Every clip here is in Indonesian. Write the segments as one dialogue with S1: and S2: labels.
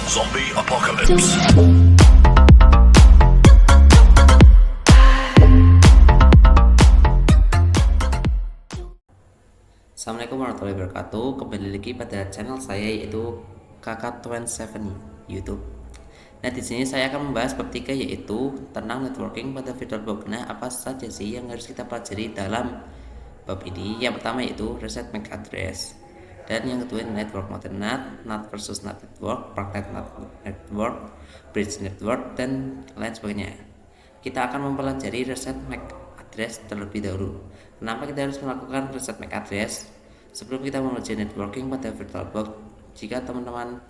S1: Zombie Apocalypse.
S2: Assalamualaikum warahmatullahi wabarakatuh. Kembali lagi pada channel saya yaitu Kakak27 YouTube. Nah, di sini saya akan membahas bab 3 yaitu tentang networking pada VirtualBox. Nah, apa saja sih yang harus kita pelajari dalam bab ini? Yang pertama yaitu reset MAC address. Dan yang kedua network modern NAT versus NAT network, praktek NAT network, bridge network, dan lain sebagainya. Kita akan mempelajari reset MAC address terlebih dahulu. Kenapa kita harus melakukan reset MAC address? Sebelum kita memulai networking pada VirtualBox, jika teman-teman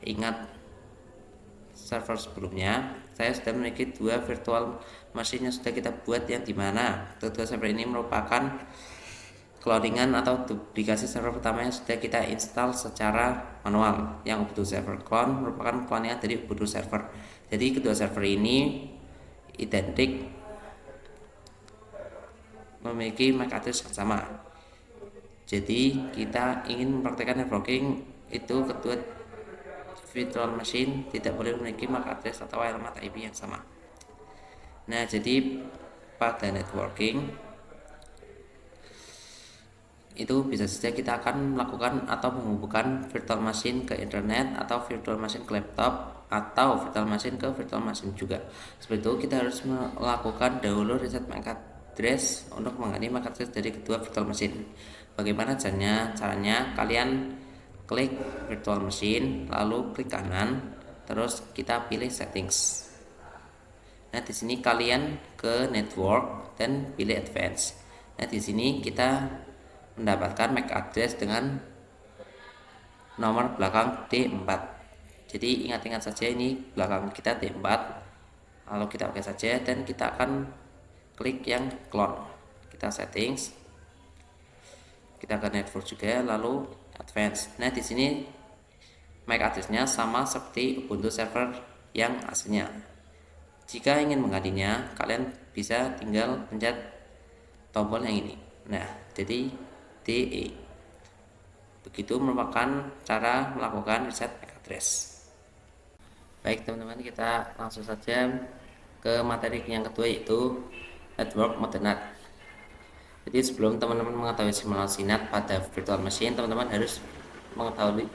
S2: ingat server sebelumnya, saya sudah memiliki dua virtual machine yang sudah kita buat, yang dimana kedua server ini merupakan cloningan atau duplikasi server pertama yang sudah kita install secara manual. Yang Ubuntu Server Clone merupakan cloningan dari Ubuntu Server. Jadi kedua server ini identik, memiliki MAC address yang sama. Jadi kita ingin mempraktekkan networking itu kedua virtual machine tidak boleh memiliki MAC address atau alamat IP yang sama. Nah, jadi pada networking itu bisa saja kita akan melakukan atau menghubungkan virtual machine ke internet, atau virtual machine ke laptop, atau virtual machine ke virtual machine juga. Seperti itu kita harus melakukan dahulu reset MAC address untuk mengganti MAC address dari kedua virtual machine. Bagaimana caranya? Caranya kalian klik virtual machine, lalu klik kanan, terus kita pilih settings. Nah, di sini kalian ke network dan pilih advance. Nah, di sini kita mendapatkan MAC address dengan nomor belakang D4. Jadi ingat-ingat saja ini belakang kita D4. Lalu kita oke saja dan kita akan klik yang clone. Kita settings. Kita ke network juga, lalu advance. Nah, di sini MAC address-nya sama seperti Ubuntu server yang aslinya. Jika ingin menggantinya, kalian bisa tinggal pencet tombol yang ini. Nah, jadi DE. Begitu merupakan cara melakukan reset MAC address. Baik teman-teman, kita langsung saja ke materi yang kedua yaitu network modern NAT. Jadi sebelum teman-teman mengetahui simulasi NAT pada virtual machine, teman-teman harus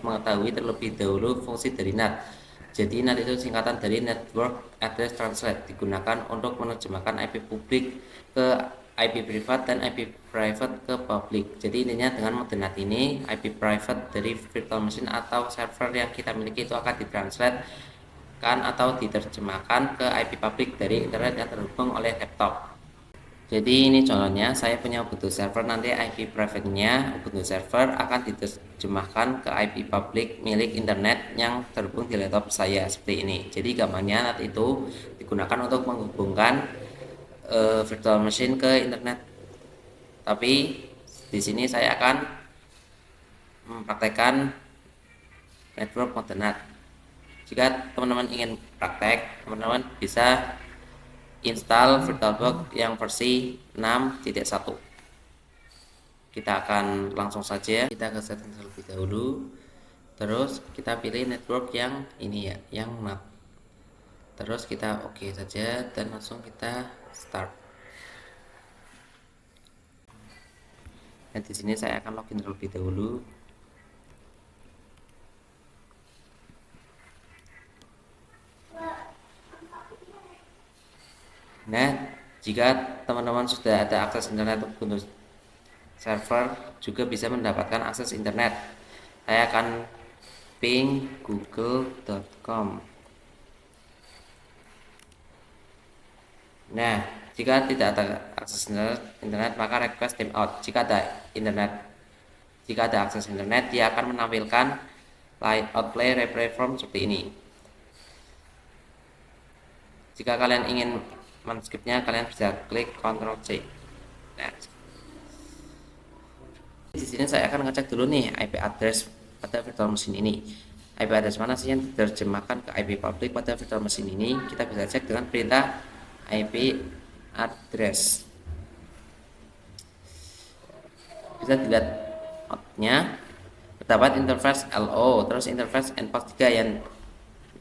S2: mengetahui terlebih dahulu fungsi dari NAT. Jadi NAT itu singkatan dari Network Address Translate, digunakan untuk menerjemahkan IP publik ke IP privat dan IP private ke public. Jadi intinya dengan mode NAT ini, IP private dari virtual machine atau server yang kita miliki itu akan ditranslate kan atau diterjemahkan ke IP public dari internet yang terhubung oleh laptop. Jadi ini contohnya, saya punya Ubuntu server, nanti IP private-nya Ubuntu server akan diterjemahkan ke IP public milik internet yang terhubung di laptop saya seperti ini. Jadi gambarnya NAT itu digunakan untuk menghubungkan virtual machine ke internet. Tapi di sini saya akan mempraktekkan network modern NAT. Jika teman-teman ingin praktek, teman-teman bisa install VirtualBox yang versi 6.1. Kita akan langsung saja kita ke setting terlebih dahulu. Terus kita pilih network yang ini ya, yang NAT. Terus kita oke saja dan langsung kita start. Nah, di sini saya akan login terlebih dahulu. Nah, jika teman-teman sudah ada akses internet untuk server, juga bisa mendapatkan akses internet. Saya akan ping google.com. Nah, jika tidak ada akses internet, maka request timeout. Jika ada akses internet, dia akan menampilkan outplay replay from seperti ini. Jika kalian ingin men-skipnya, kalian bisa klik Ctrl C. Nah, di sini saya akan ngecek dulu nih IP address pada virtual machine ini. IP address mana sih yang diterjemahkan ke IP public pada virtual machine ini? Kita bisa cek dengan perintah IP address. Bisa dilihat outnya, terdapat interface LO, terus interface endpoint 3 yang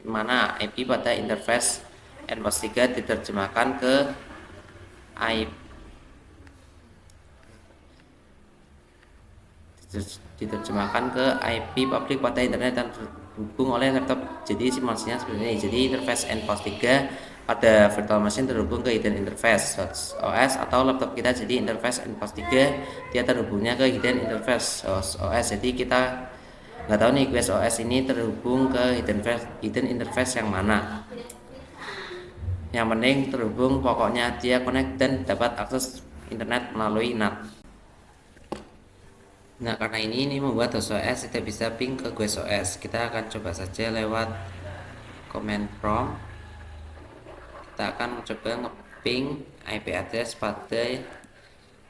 S2: mana IP pada interface NPOS 3 diterjemahkan ke IP publik pada internet dan terhubung oleh laptop. Jadi simulasinya seperti ini. Jadi interface NPOS 3 pada virtual machine terhubung ke hidden interface OS atau laptop kita. Jadi interface NPOS 3 dia terhubungnya ke hidden interface OS. Jadi kita nggak tahu nih QS OS ini terhubung ke hidden interface yang mana. Yang penting terhubung, pokoknya dia connect dan dapat akses internet melalui NAT. Nah, karena ini membuat host OS tidak bisa ping ke GUI OS. Kita akan coba saja lewat command prompt. Kita akan mencoba nge-ping IP address pada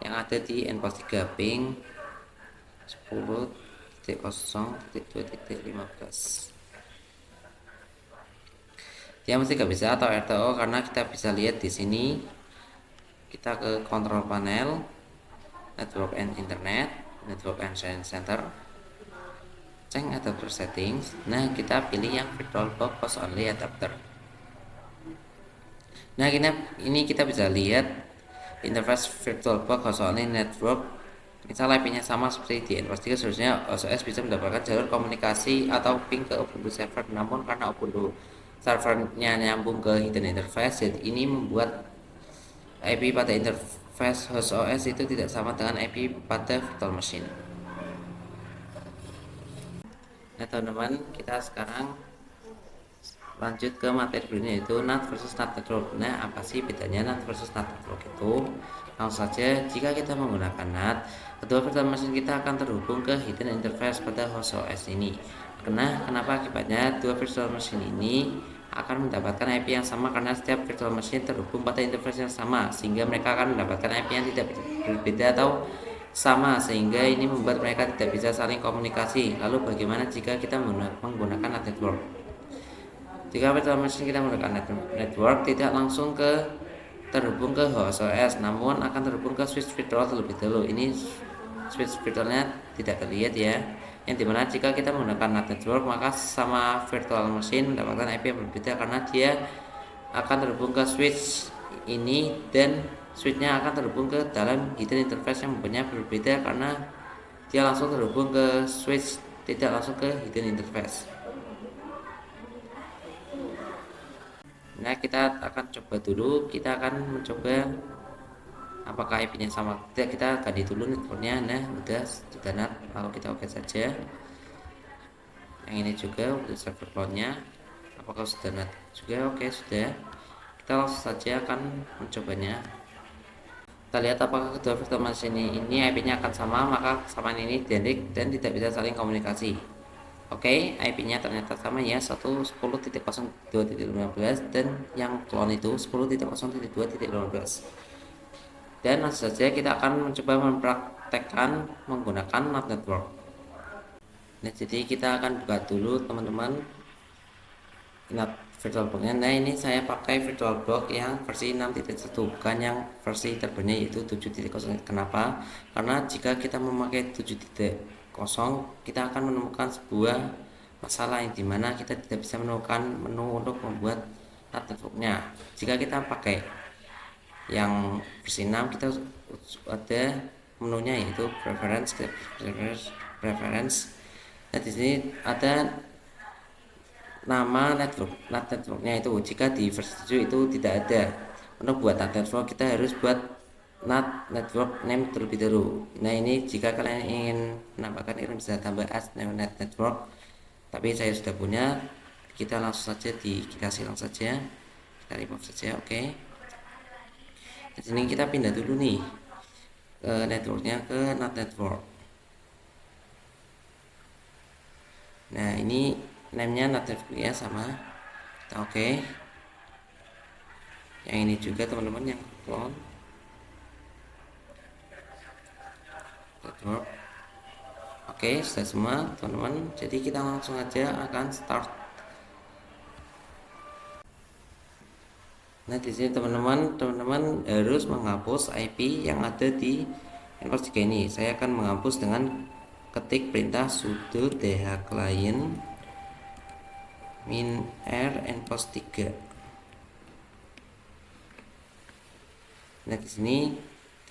S2: yang ada di NPOS 3, ping 10.0.2.15. Dia mesti gak bisa atau RTO karena kita bisa lihat di sini. Kita ke control panel, network and internet, network and center, cek adapter settings. Nah, kita pilih yang VirtualBox host only adapter. Nah, ini kita bisa lihat interface VirtualBox host only network. Misal IP-nya sama seperti di NPOS 3, seharusnya OS bisa mendapatkan jalur komunikasi atau ping ke Ubuntu server. Namun karena Ubuntu servernya nyambung ke hidden interface, jadi ini membuat IP pada interface host OS itu tidak sama dengan IP pada virtual machine. Nah, teman-teman, kita sekarang lanjut ke materi berikutnya, yaitu NAT versus NAT network. Nah, apa sih bedanya NAT versus NAT network itu? Langsung saja, jika kita menggunakan NAT, kedua virtual machine kita akan terhubung ke hidden interface pada host OS ini. Kenapa akibatnya dua virtual machine ini akan mendapatkan IP yang sama karena setiap virtual machine terhubung pada interface yang sama, sehingga mereka akan mendapatkan IP yang tidak berbeda atau sama, sehingga ini membuat mereka tidak bisa saling komunikasi. Lalu bagaimana jika kita menggunakan NAT network? Jika virtual machine kita menggunakan network tidak langsung terhubung ke host OS, namun akan terhubung ke switch virtual terlebih dahulu. Ini switch virtualnya tidak terlihat ya. Yang dimana jika kita menggunakan NAT network, maka sama virtual machine mendapatkan IP yang berbeda karena dia akan terhubung ke switch ini dan switchnya akan terhubung ke dalam hidden interface yang mempunyai berbeda karena dia langsung terhubung ke switch, tidak langsung ke hidden interface. Nah, kita akan coba dulu, kita akan mencoba apakah IP-nya sama. Kita ganti dulu networknya. Nah, sudah NAT, lalu kita oke saja. Yang ini juga untuk server cloud-nya, apakah sudah NAT juga? Oke, sudah. Kita langsung saja akan mencobanya. Kita lihat apakah kedua virtual machine ini IP-nya akan sama, maka kesamaan ini identik dan tidak bisa saling komunikasi. Oke, IP-nya ternyata sama ya, 110.0.2.15 dan yang clone itu 10.0.2.15. Dan langsung saja kita akan mencoba mempraktekkan menggunakan NAT network. Nah, jadi kita akan buka dulu teman-teman NAT VirtualBox-nya. Nah, ini saya pakai VirtualBox yang versi 6.1, bukan yang versi terbarunya yaitu 7.0. Kenapa? Karena jika kita memakai 7.0, kita akan menemukan sebuah masalah yang dimana kita tidak bisa menemukan menu untuk membuat NAT network-nya. Jika kita pakai yang versi 6, kita ada menunya yaitu preference. Nah, di sini ada nama networknya itu. Jika di versi 7 itu tidak ada. Untuk buat NAT network kita harus buat NAT network name terlebih dahulu. Nah, ini jika kalian ingin menambahkan ini bisa tambah as NAT network, tapi saya sudah punya. Kita langsung saja dikasih langsung saja, kita remove saja. Oke. Di sini kita pindah dulu nih ke networknya, ke NAT network. Nah, ini namenya NAT networknya sama. Kita oke. Yang ini juga teman-teman yang clone network. Oke, sudah semua teman-teman. Jadi kita langsung aja akan start. Nah, di sini teman-teman harus menghapus IP yang ada di NPOS 3 ini. Saya akan menghapus dengan ketik perintah sudo dhclient min r and post 3. Nah di sini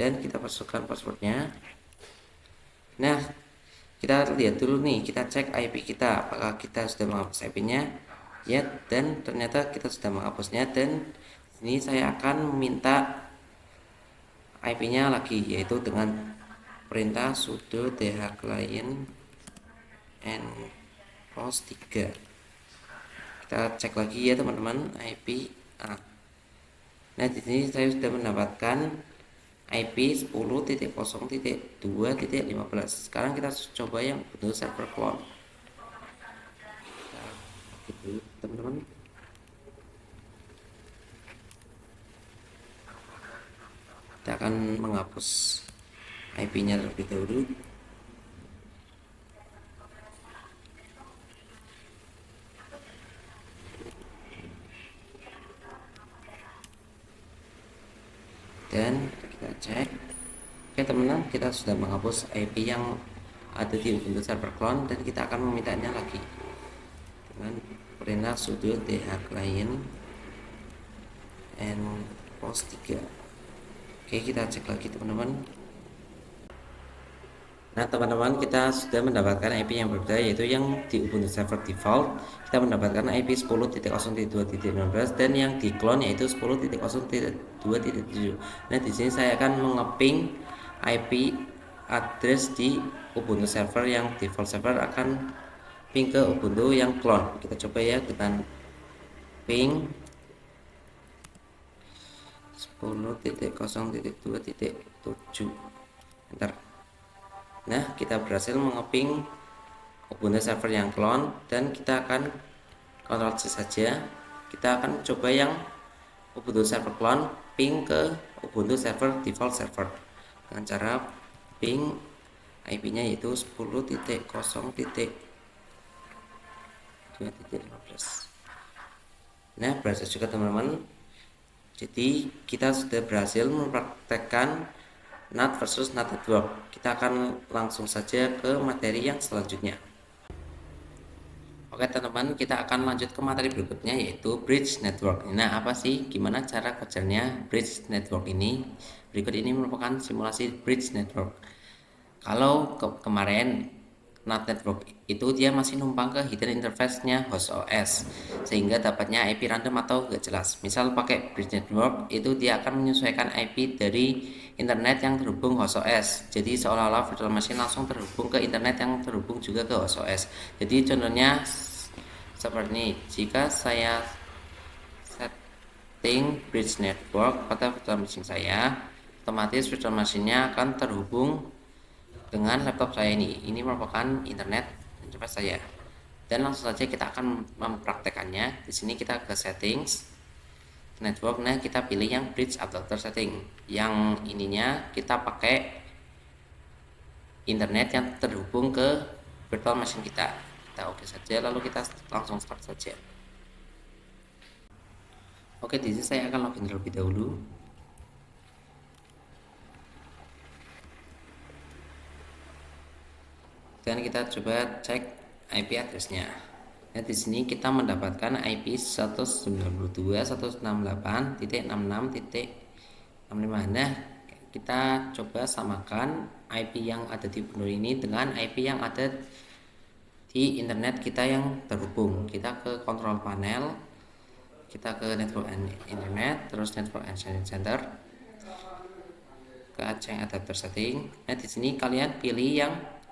S2: dan kita masukkan passwordnya. Nah kita lihat dulu nih, kita cek IP kita apakah kita sudah menghapus IP-nya ya, dan ternyata kita sudah menghapusnya. Dan ini saya akan meminta IP-nya lagi, yaitu dengan perintah sudo dhclient and post 3. Kita cek lagi ya teman-teman IP. Nah di sini saya sudah mendapatkan IP 10.0.2.15. Sekarang kita coba yang bentuk server clone. Gitu teman-teman. Kita akan menghapus IP-nya terlebih dahulu. Dan kita cek. Oke teman-teman, kita sudah menghapus IP yang ada di Ubuntu server clone, dan kita akan memintanya lagi dengan perintah sudo dhclient and post 3. Oke, kita cek lagi teman-teman. Nah teman-teman, kita sudah mendapatkan IP yang berbeda, yaitu yang di Ubuntu server default kita mendapatkan IP 10.0.2.15 dan yang di clone yaitu 10.0.2.7. Nah di sini saya akan mengeping IP address di Ubuntu server yang default server, akan ping ke Ubuntu yang clone. Kita coba ya dengan ping 10.0.2.7. Enter. Nah kita berhasil mengeping Ubuntu server yang clone, dan kita akan Ctrl C saja. Kita akan coba yang Ubuntu server clone ping ke Ubuntu server default server dengan cara ping IP-nya yaitu 10.0.2.15. Nah berhasil juga teman-teman. Jadi kita sudah berhasil mempraktekkan NAT versus NAT network. Kita akan langsung saja ke materi yang selanjutnya. Oke teman-teman, kita akan lanjut ke materi berikutnya, yaitu bridge network. Nah apa sih, gimana cara kerjanya bridge network ini? Berikut ini merupakan simulasi bridge network. Kalau kemarin NAT network itu dia masih numpang ke hidden interface-nya host OS, sehingga dapatnya IP random atau gak jelas. Misal pakai bridge network itu dia akan menyesuaikan IP dari internet yang terhubung host OS. Jadi seolah-olah virtual machine langsung terhubung ke internet yang terhubung juga ke host OS. Jadi contohnya seperti ini. Jika saya setting bridge network pada virtual machine saya, otomatis virtual machine-nya akan terhubung dengan laptop saya ini. Ini merupakan internet interface saya. Dan langsung saja kita akan mempraktekannya. Di sini kita ke settings network. Nah, kita pilih yang bridge adapter setting. Yang ininya kita pakai internet yang terhubung ke virtual machine kita. Kita oke saja, lalu kita langsung start saja. Oke, di sini saya akan login terlebih dahulu. Dan kita coba cek IP address-nya. Nah, di sini kita mendapatkan IP 192.168.66.65. Nah, kita coba samakan IP yang ada di Ubuntu ini dengan IP yang ada di internet kita yang terhubung. Kita ke control panel, kita ke network and internet, terus network and center, ke change adapter setting. Nah, di sini kalian pilih yang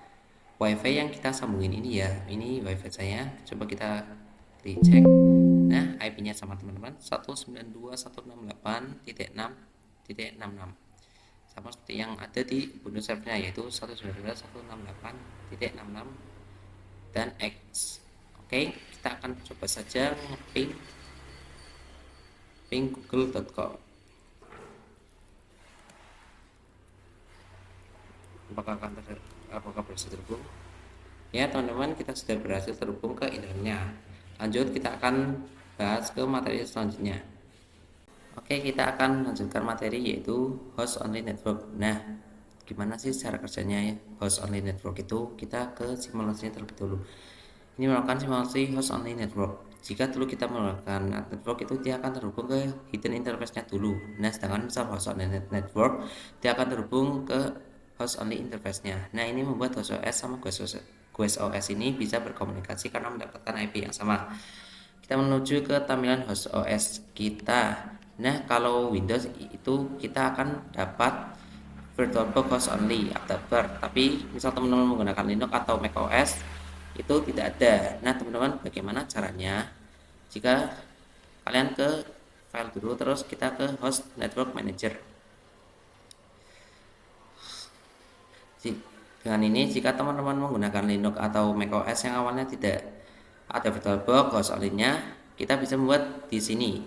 S2: WiFi yang kita sambungin ini ya. Ini WiFi saya. Coba kita dicek. Nah, IP-nya sama teman-teman, 192.168.6.66. Sama seperti yang ada di Ubuntu servernya, yaitu 192.168.66 dan X. Oke, kita akan coba saja ping google.com. Apakah berhasil terhubung? Ya teman-teman, kita sudah berhasil terhubung ke internetnya. Lanjut, kita akan bahas ke materi selanjutnya. Oke, kita akan lanjutkan materi, yaitu host only network. Nah, gimana sih cara kerjanya ya host only network itu? Kita ke simulasinya terlebih dahulu. Ini merupakan simulasi host only network. jika dulu kita menggunakan network itu dia akan terhubung ke hidden interface-nya dulu. Nah, sedangkan misal host only network dia akan terhubung ke host only interface-nya. Nah, ini membuat host OS sama Quest OS ini bisa berkomunikasi karena mendapatkan IP yang sama. Kita menuju ke tampilan host OS kita. Nah, kalau Windows itu kita akan dapat VirtualBox host only adapter, tapi misal teman-teman menggunakan Linux atau macOS itu tidak ada. Nah, teman-teman, bagaimana caranya? Jika kalian ke file dulu, terus kita ke host network manager. Dengan ini, jika teman-teman menggunakan Linux atau macOS yang awalnya tidak ada VirtualBox host only-nya, kita bisa membuat di sini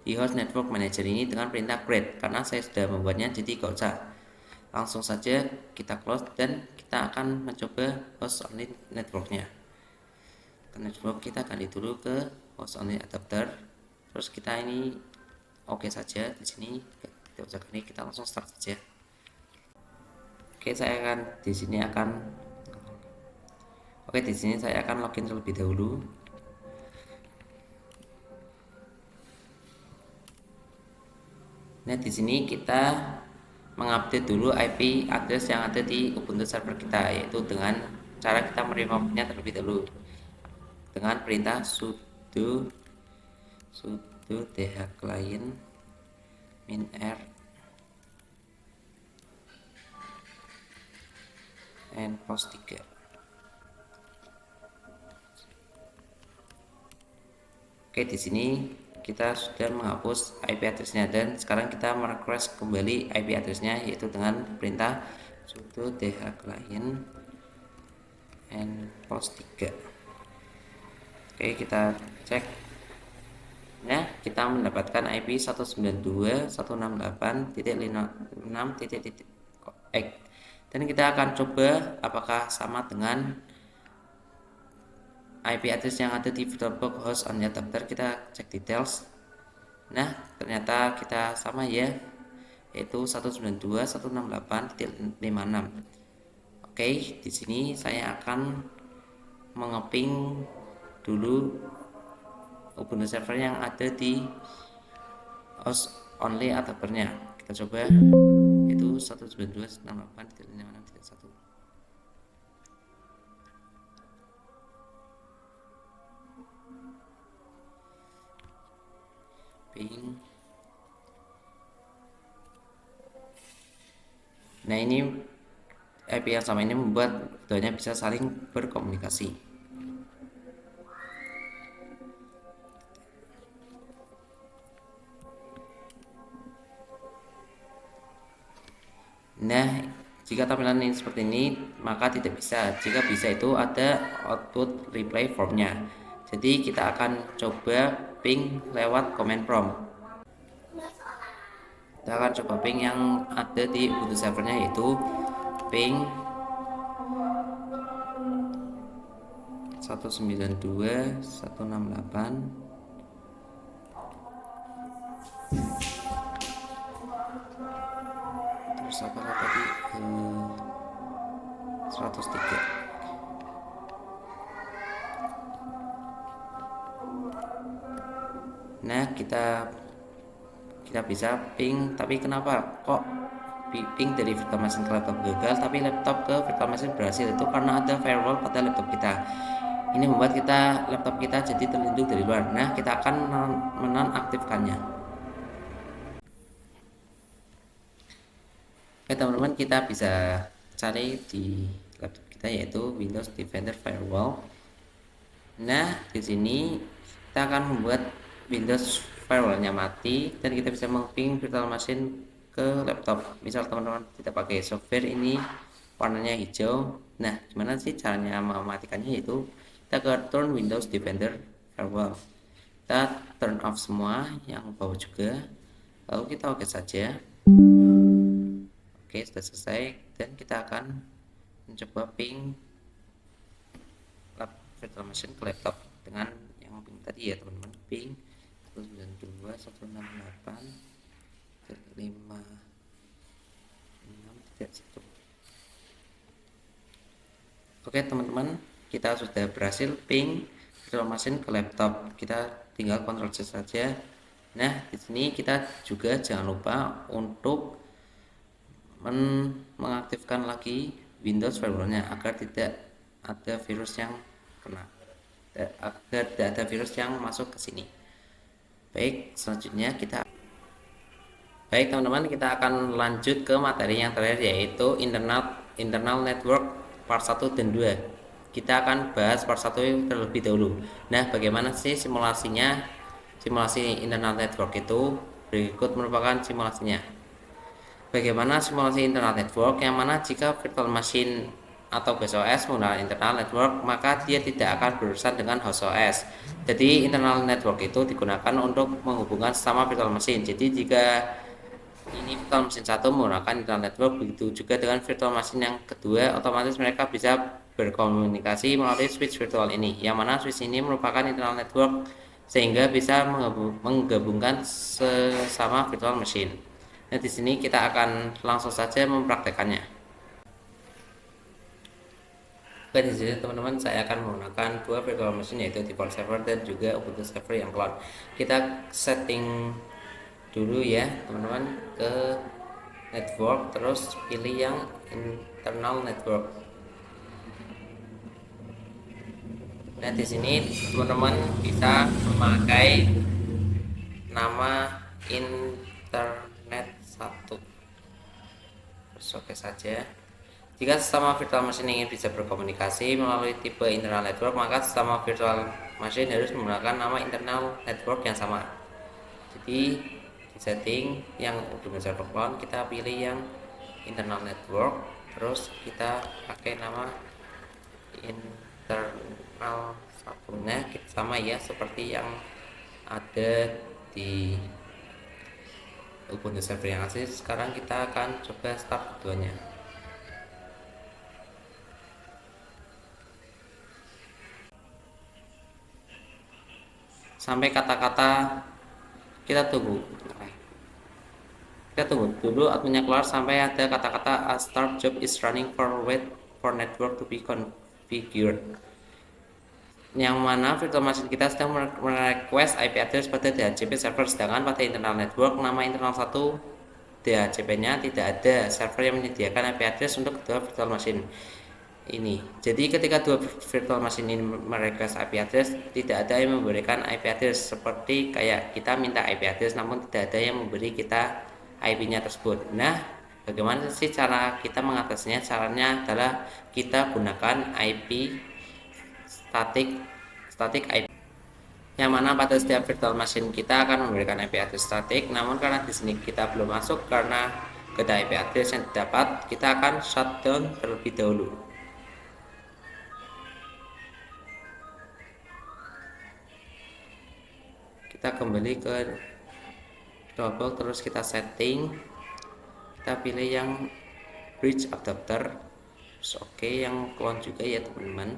S2: di host network manager ini dengan perintah create, karena saya sudah membuatnya, jadi gak usah, langsung saja kita close dan kita akan mencoba host only networknya. Ke network kita ganti dulu ke host only adapter, terus kita ini oke saja. Di sini tidak usah ganti, kita langsung start saja. Oke, di sini saya akan login terlebih dahulu. Nah, di sini kita mengupdate dulu IP address yang ada di Ubuntu server kita, yaitu dengan cara kita meremovenya terlebih dahulu dengan perintah sudo dhclient -r and post 3. Oke, di sini kita sudah menghapus IP address-nya dan sekarang kita merequest kembali IP address-nya, yaitu dengan perintah sudo dhclient and post 3. Oke, kita cek. Nah, kita mendapatkan IP 192.168.6.x dan kita akan coba apakah sama dengan IP address yang ada di VirtualBox host only adapter. Kita cek details. Nah, ternyata kita sama ya, yaitu 192.168.56. Oke, di sini saya akan mengeping dulu Ubuntu server yang ada di host only adapternya. Kita coba, itu 192.168.56.1. ping. Nah, ini IP yang sama ini membuat keduanya bisa saling berkomunikasi. Nah, jika tampilan ini seperti ini, maka tidak bisa. Jika bisa itu ada output reply formnya. Jadi kita akan coba ping lewat command prompt. Kita akan coba ping yang ada di Ubuntu servernya, yaitu ping 192.168 terus apa tadi 103. Nah, kita bisa ping, tapi kenapa kok ping dari virtual machine ke laptop gagal tapi laptop ke virtual machine berhasil? Itu karena ada firewall pada laptop kita. Ini membuat laptop kita jadi terlindung dari luar. Nah, kita akan menonaktifkannya. Oke, teman-teman, kita bisa cari di laptop kita, yaitu Windows Defender Firewall. Nah, di sini kita akan membuat Windows firewallnya mati dan kita bisa meng-ping virtual machine ke laptop. Misal teman-teman tidak pakai software, ini warnanya hijau. Nah, gimana sih caranya mematikannya? Yaitu kita ke turn Windows Defender Firewall, kita turn off semua yang bawah juga, lalu kita oke saja. Oke, sudah selesai dan kita akan mencoba ping virtual machine ke laptop dengan yang ping tadi ya, teman-teman. Ping 192.168.56.1. Oke, teman-teman, kita sudah berhasil ping virtual machine ke laptop. Kita tinggal Ctrl C saja. Nah, di sini kita juga jangan lupa untuk mengaktifkan lagi Windows firewall-nya agar tidak ada virus yang kena, agar tidak ada virus yang masuk ke sini. Baik, selanjutnya baik teman-teman, kita akan lanjut ke materi yang terakhir, yaitu internal network part 1 dan 2. Kita akan bahas part 1 terlebih dahulu. Nah, bagaimana sih simulasinya? Simulasi internal network itu berikut merupakan simulasinya. Bagaimana simulasi internal network, yang mana jika virtual machine atau base OS menggunakan internal network, maka dia tidak akan berurusan dengan host OS. Jadi internal network itu digunakan untuk menghubungkan sesama virtual machine. Jadi jika ini virtual machine satu menggunakan internal network, begitu juga dengan virtual machine yang kedua, otomatis mereka bisa berkomunikasi melalui switch virtual ini, yang mana switch ini merupakan internal network sehingga bisa menggabungkan sesama virtual machine. Nah, di sini kita akan langsung saja mempraktekannya. Oke, di sini teman-teman saya akan menggunakan dua virtual machine, yaitu default server dan juga Ubuntu server yang cloud. Kita setting dulu ya teman-teman ke network, terus pilih yang internal network. Nah, di sini teman-teman bisa memakai nama internet 1. Oke saja. Jika sesama virtual machine ingin bisa berkomunikasi melalui tipe internal network, maka sesama virtual machine harus menggunakan nama internal network yang sama. Jadi di setting yang Ubuntu Server Clone, kita pilih yang internal network, terus kita pakai nama internal satunya sama ya, seperti yang ada di Ubuntu Server yang asli. Sekarang kita akan coba start keduanya. Sampai kata-kata kita tunggu dulu adminnya keluar sampai ada kata-kata a start job is running for wait for network to be configured, yang mana virtual machine kita sedang merequest IP address pada DHCP server, sedangkan pada internal network nama internal 1 DHCP-nya tidak ada server yang menyediakan IP address untuk kedua virtual machine ini. Jadi ketika dua virtual machine ini merequest IP address, tidak ada yang memberikan IP address, seperti kayak kita minta IP address namun tidak ada yang memberi kita IP-nya tersebut. Nah, bagaimana sih cara kita mengatasinya? Caranya adalah kita gunakan IP static IP, yang mana pada setiap virtual machine kita akan memberikan IP address static. Namun karena di sini kita belum masuk karena ada IP address yang didapat, kita akan shutdown terlebih dahulu. Kita kembali ke Dropbox, terus kita setting, kita pilih yang bridge adapter, terus oke, yang clone juga ya teman-teman.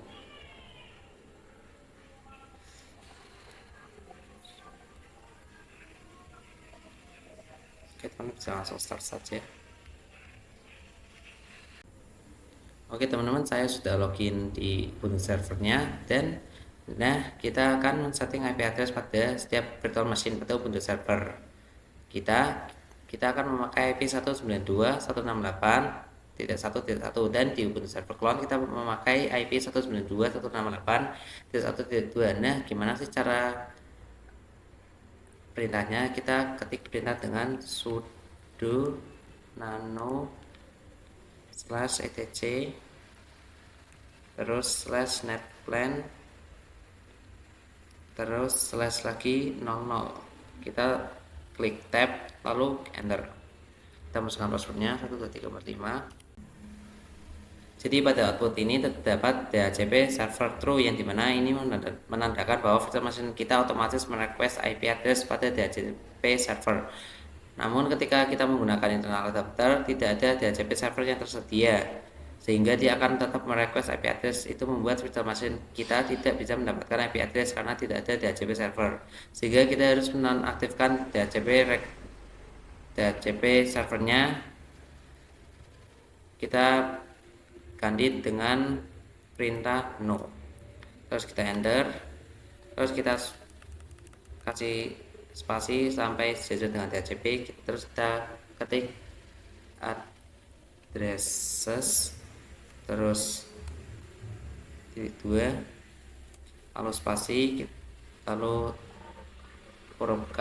S2: Oke teman-teman, bisa langsung start saja. Oke teman-teman, saya sudah login di Ubuntu servernya, dan nah kita akan men-setting IP address pada setiap virtual machine pada Ubuntu server kita. Kita akan memakai IP 192.168.1.1, dan di Ubuntu server clone kita memakai IP 192.168.1.2. Nah, gimana sih cara perintahnya? Kita ketik perintah dengan sudo nano /etc terus /netplan terus slash lagi 00. Kita klik tab lalu enter. Kita masukkan passwordnya 12345. Jadi pada output ini terdapat DHCP server true, yang dimana ini menandakan bahwa virtual machine kita otomatis merequest IP address pada DHCP server. Namun ketika kita menggunakan internal adapter, tidak ada DHCP server yang tersedia, sehingga dia akan tetap merequest IP address. Itu membuat virtual machine kita tidak bisa mendapatkan IP address karena tidak ada DHCP server, sehingga kita harus menonaktifkan DHCP servernya. Kita ganti dengan perintah no, terus kita enter. terus kita kasih spasi sampai sesuai dengan DHCP, terus kita ketik addresses terus titik 2 lalu spasi lalu huruf K,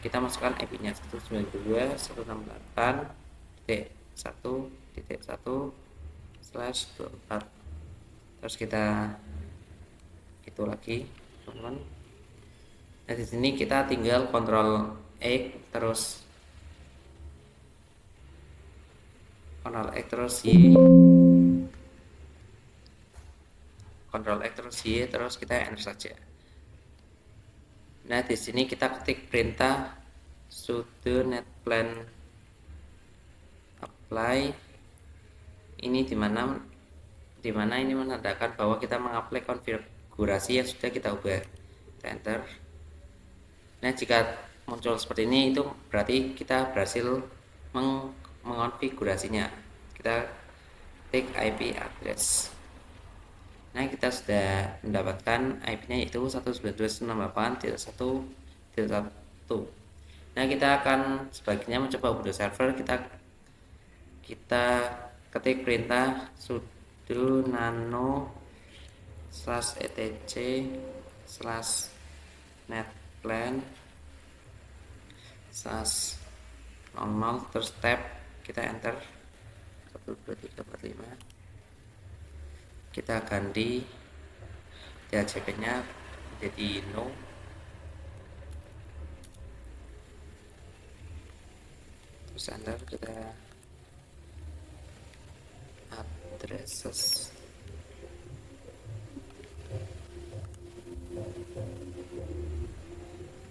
S2: kita masukkan IP nya 192.168.1.1/24, terus kita itu lagi teman-teman. Nah di sini kita tinggal Ctrl X terus Y, Ctrl X terus Y, terus kita enter saja. Nah di sini kita ketik perintah sudo netplan apply. Ini dimana ini menandakan bahwa kita mengapply konfigurasi yang sudah kita ubah. Kita enter. Nah jika muncul seperti ini, itu berarti kita berhasil mengonfigurasinya. Kita ketik IP address. Nah kita sudah mendapatkan IP-nya yaitu 192.168.1.1. Nah kita akan sebaiknya mencoba Windows Server. Kita ketik perintah sudo nano /etc/netplan /00 terus tab, kita enter 1 2 3 4 5. Kita ganti DHCP nya jadi no, terus enter, kita addresses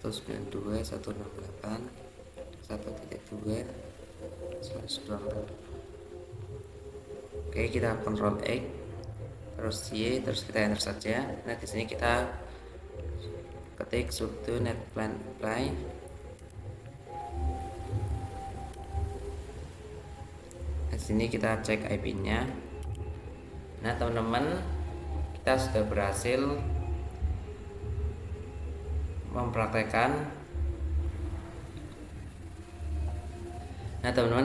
S2: terus 92.168.1.2/. Oke, kita Ctrl X terus Y, terus kita enter saja. Nah di sini kita ketik sudo netplan apply. Di sini kita cek IP-nya. Nah teman-teman, kita sudah berhasil mempraktekkan. Internal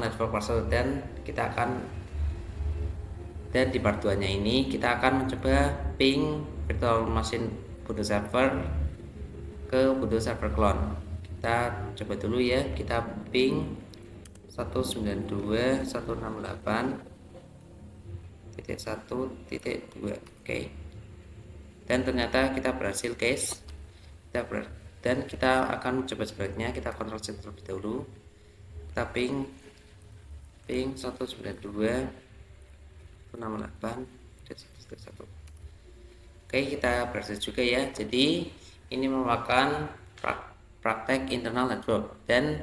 S2: network password, dan di part 2 nya ini kita akan mencoba ping virtual machine Windows Server ke Windows Server clone. Kita coba dulu ya, kita ping 192.168.1.2. Oke. Dan ternyata kita berhasil, guys. Dan kita akan mencoba sebaliknya. Kita Ctrl C terlebih dahulu. Kita ping 192.168.1.1. Oke, kita berhasil juga ya. Jadi ini merupakan praktek internal network dan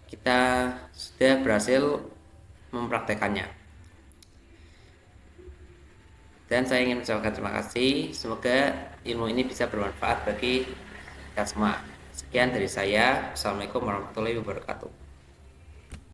S2: kita sudah berhasil mempraktekannya. Dan saya ingin mengucapkan terima kasih. Semoga ilmu ini bisa bermanfaat bagi kita semua. Sekian dari saya. Assalamualaikum warahmatullahi wabarakatuh.